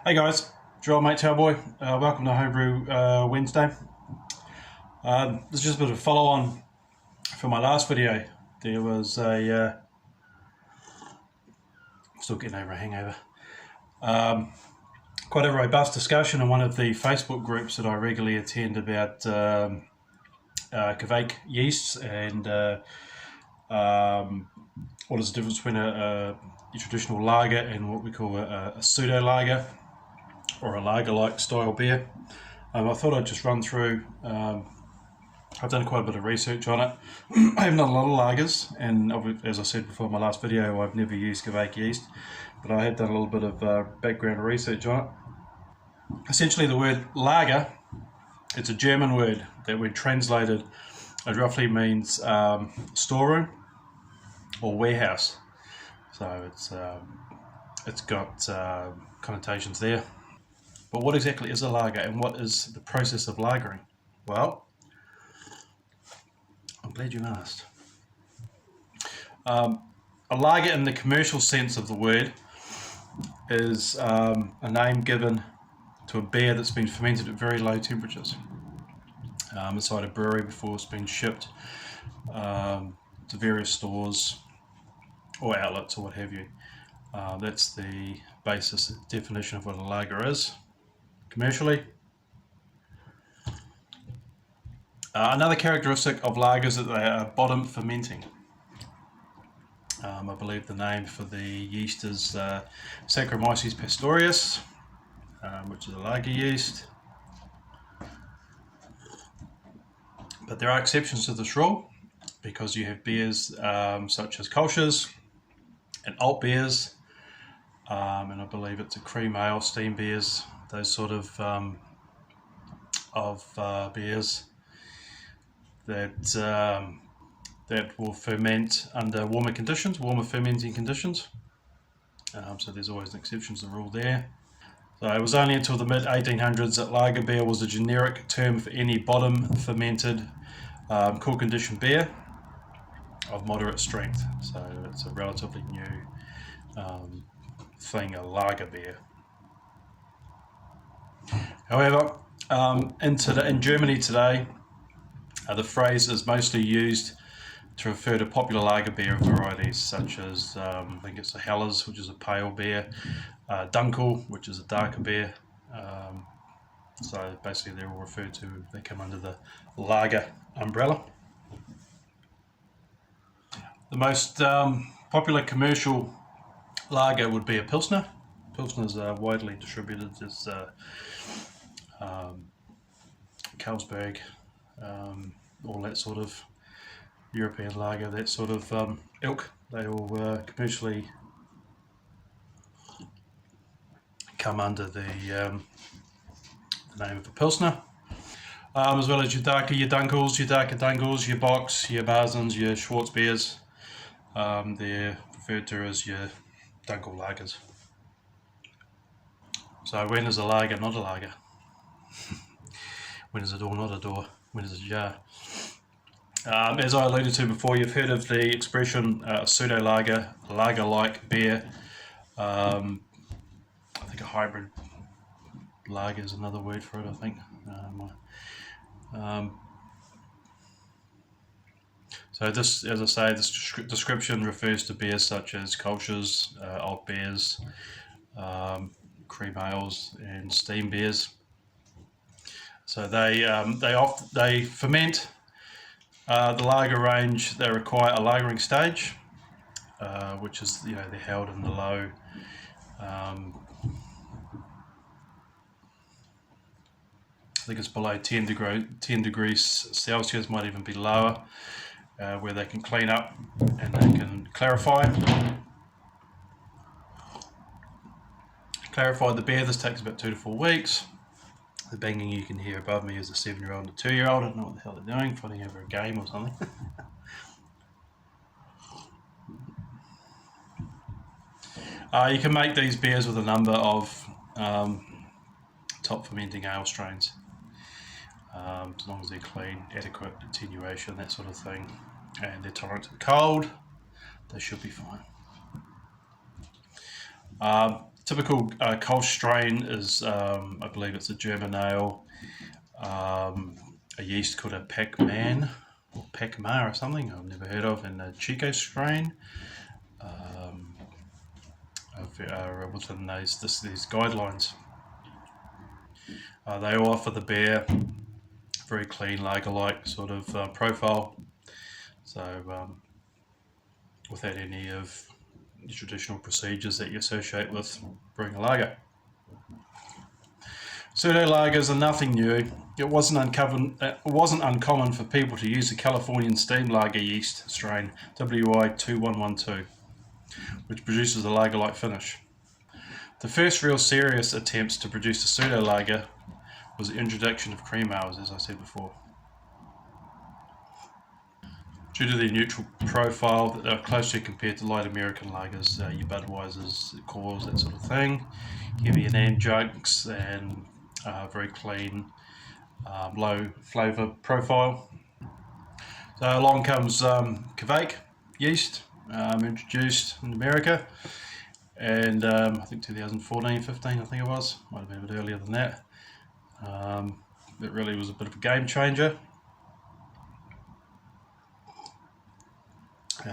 Hey guys, Joel mate Cowboy. Welcome to Homebrew Wednesday. This is just a bit of a follow on from my last video. There was a still getting over a hangover. Quite a robust discussion in one of the Facebook groups that I regularly attend about Kveik yeasts and what is the difference between a traditional lager and what we call a pseudo lager, or a lager-like style beer. I thought I'd just run through. I've done quite a bit of research on it. I haven't done a lot of lagers, and as I said before in my last video, I've never used Kveik yeast, but I have done a little bit of background research on it. Essentially, the word lager, it's a German word that when translated, it roughly means storeroom or warehouse. So it's got connotations there. But what exactly is a lager, and what is the process of lagering? Well, I'm glad you asked. A lager in the commercial sense of the word is a name given to a beer that's been fermented at very low temperatures inside a brewery before it's been shipped to various stores or outlets or what have you. That's the basis definition of what a lager is commercially. Another characteristic of lagers is that they are bottom fermenting. I believe the name for the yeast is Saccharomyces pastorius, which is a lager yeast. But there are exceptions to this rule, because you have beers such as Kolsch's and alt beers, and I believe it's a cream ale, steam beers, those sort of beers that will ferment under warmer conditions, warmer fermenting conditions. So there's always an exception to the rule there. So it was only until the mid-1800s that lager beer was a generic term for any bottom fermented cool conditioned beer of moderate strength. So it's a relatively new thing, a lager beer. However, in Germany today, the phrase is mostly used to refer to popular lager beer varieties such as, I think it's a Helles, which is a pale beer, Dunkel, which is a darker beer. So basically they're all referred to, they come under the lager umbrella. The most popular commercial lager would be a Pilsner. Pilsners are widely distributed as Carlsberg, all that sort of European lager, that sort of ilk. They all commercially come under the name of a Pilsner, as well as your darker, your Dunkels, your darker Dunkels, your Bocks, your Barsens, your Schwarz beers. They're referred to as your Dunkel lagers. So when is a lager not a lager? When is a door not a door? When is a jar? As I alluded to before, you've heard of the expression pseudo lager, lager-like beer. I think a hybrid lager is another word for it, I think. So this, as I say, this description refers to beers such as Kolsch's, alt beers, cream ales, and steam beers. So they ferment the lager range. They require a lagering stage, which is, they're held in the low I think it's below 10 degrees Celsius, might even be lower, where they can clean up and they can clarify the beer. This takes about 2 to 4 weeks. The banging you can hear above me is a 7-year-old and a 2-year-old. I don't know what the hell they're doing, fighting over a game or something. You can make these beers with a number of top fermenting ale strains, as long as they're clean, adequate attenuation, that sort of thing, and they're tolerant to the cold, they should be fine. Typical Kolsch strain is, I believe it's a German ale, a yeast called a Pac-Man or Pac-Ma or something I've never heard of, and a Chico strain are within these guidelines. They all offer the beer very clean lager-like sort of profile, so without any of the traditional procedures that you associate with brewing a lager. Pseudo lagers are nothing new. It wasn't uncommon for people to use the Californian steam lager yeast strain WI2112, which produces a lager-like finish. The first real serious attempts to produce a pseudo lager was the introduction of cream ales, as I said before. Due to their neutral profile that are closely compared to light American lagers, your Budweisers, Coors, that sort of thing, heavy and adjuncts, and very clean, low flavour profile. So along comes Kvake yeast, introduced in America, and I think 2014, 15, I think it was, might have been a bit earlier than that. It really was a bit of a game changer.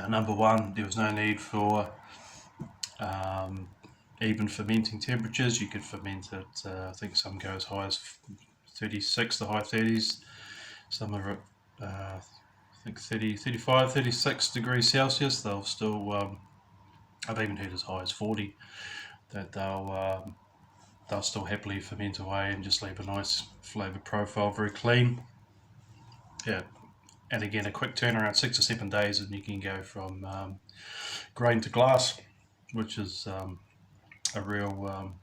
Number one, there was no need for even fermenting temperatures. You could ferment it, I think some go as high as 36, the high 30s. Some are at, I think 30, 35, 36 degrees Celsius. They'll still, I've even heard as high as 40, that they'll still happily ferment away and just leave a nice flavour profile, very clean. Yeah. And again, a quick turnaround, 6 or 7 days, and you can go from grain to glass, which is a real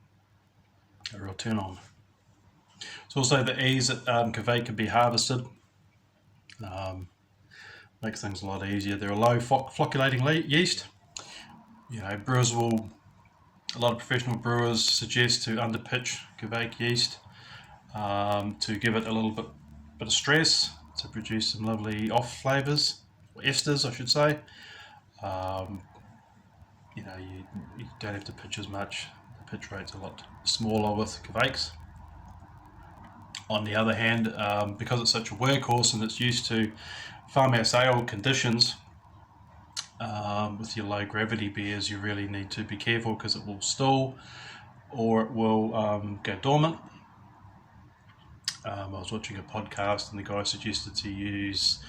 turn on. It's also the ease that Kvake can be harvested. Makes things a lot easier. They're a low flocculating yeast. You know, a lot of professional brewers suggest to underpitch Kvake yeast to give it a little bit of stress, to produce some lovely off flavours, or esters I should say. You know, you don't have to pitch as much. The pitch rate's a lot smaller with Kvakes. On the other hand, because it's such a workhorse and it's used to farmhouse ale conditions, with your low gravity beers, you really need to be careful because it will stall or it will go dormant. I was watching a podcast and the guy suggested to use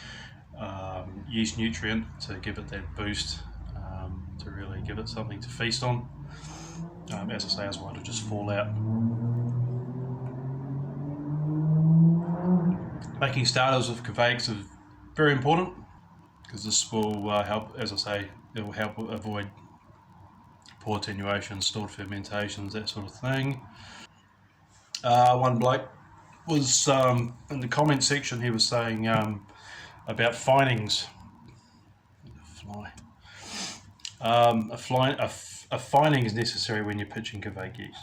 yeast nutrient to give it that boost, to really give it something to feast on. As I say, as well to just fall out. Making starters with Kvakes is very important because this will help, as I say, it will help avoid poor attenuation, stored fermentations, that sort of thing. One bloke was in the comment section, he was saying about finings. A fining is necessary when you're pitching Kvake yeast.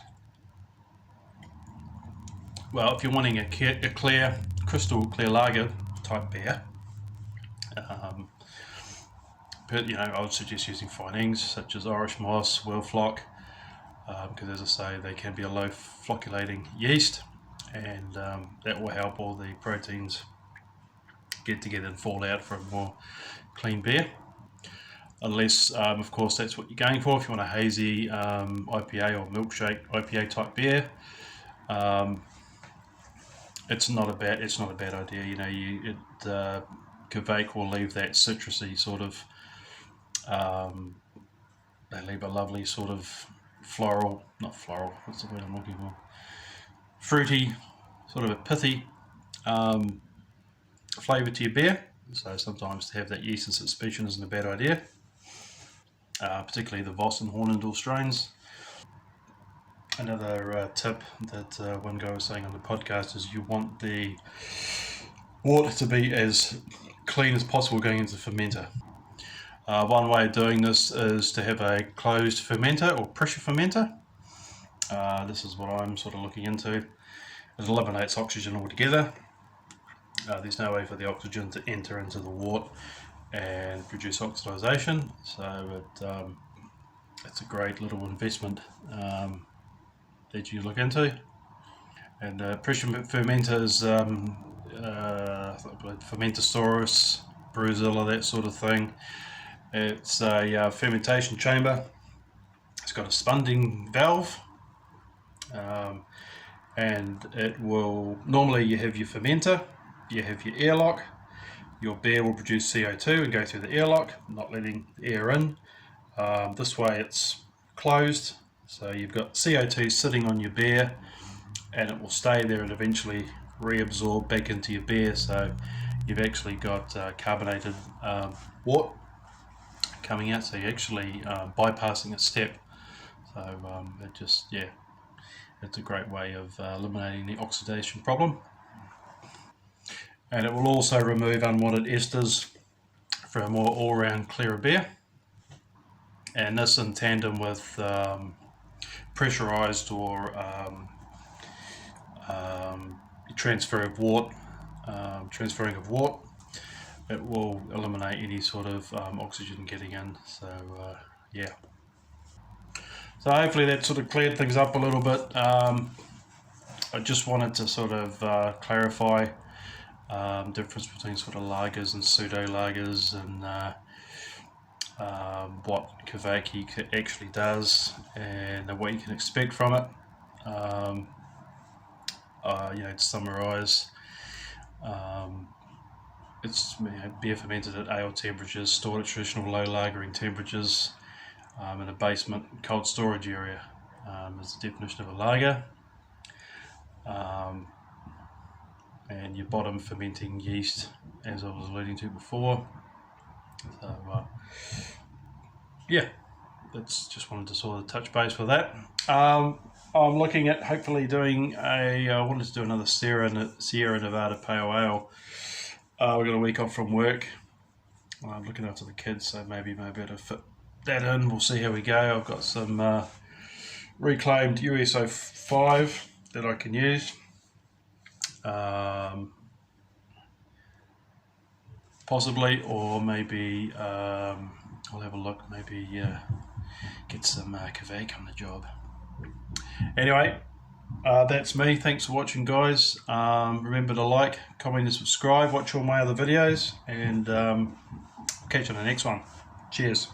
Well, if you're wanting a clear, crystal clear lager type beer, you know, I would suggest using finings such as Irish Moss, Wellflock, because as I say, they can be a low flocculating yeast, and that will help all the proteins get together and fall out for a more clean beer. Unless, of course, that's what you're going for. If you want a hazy IPA or milkshake IPA type beer, it's not a bad idea. You know, Kvake will leave that citrusy sort of. They leave a lovely sort of not floral. What's the word I'm looking for? Fruity, sort of a pithy flavour to your beer. So sometimes to have that yeast in suspicion isn't a bad idea. Particularly the Voss and Hornindal strains. Another tip that one guy was saying on the podcast is you want the water to be as clean as possible going into the fermenter. One way of doing this is to have a closed fermenter or pressure fermenter. This is what I'm sort of looking into. It eliminates oxygen altogether. There's no way for the oxygen to enter into the wort and produce oxidization, so it's a great little investment that you look into. And pressure fermenters, Fermentosaurus, Bruzilla, that sort of thing. It's a fermentation chamber. It's got a spunding valve, and it will, normally you have your fermenter, you have your airlock. Your beer will produce CO2 and go through the airlock, not letting the air in. This way it's closed, so you've got CO2 sitting on your beer, and it will stay there and eventually reabsorb back into your beer. So you've actually got carbonated wort coming out, so you're actually bypassing a step. So it just, yeah, it's a great way of eliminating the oxidation problem. And it will also remove unwanted esters for a more all-round clearer beer. And this in tandem with pressurized or transferring of wort, it will eliminate any sort of oxygen getting in. So yeah. So hopefully that sort of cleared things up a little bit. I just wanted to sort of clarify difference between sort of lagers and pseudo lagers, and what Kawaki actually does and what you can expect from it. To summarise, it's beer fermented at ale temperatures, stored at traditional low lagering temperatures in a basement cold storage area is the definition of a lager. And your bottom fermenting yeast, as I was alluding to before. So yeah, that's just wanted to sort of touch base with that. I'm looking at hopefully doing I wanted to do another Sierra Nevada Pale Ale. We've got a week off from work. I'm looking after the kids, so maybe able to fit that in. We'll see how we go. I've got some reclaimed USO5 that I can use. Possibly, or maybe I'll have a look, maybe get some Kawaki on the job. Anyway, that's me. Thanks for watching, guys. Remember to like, comment and subscribe, watch all my other videos, and catch you on the next one. Cheers.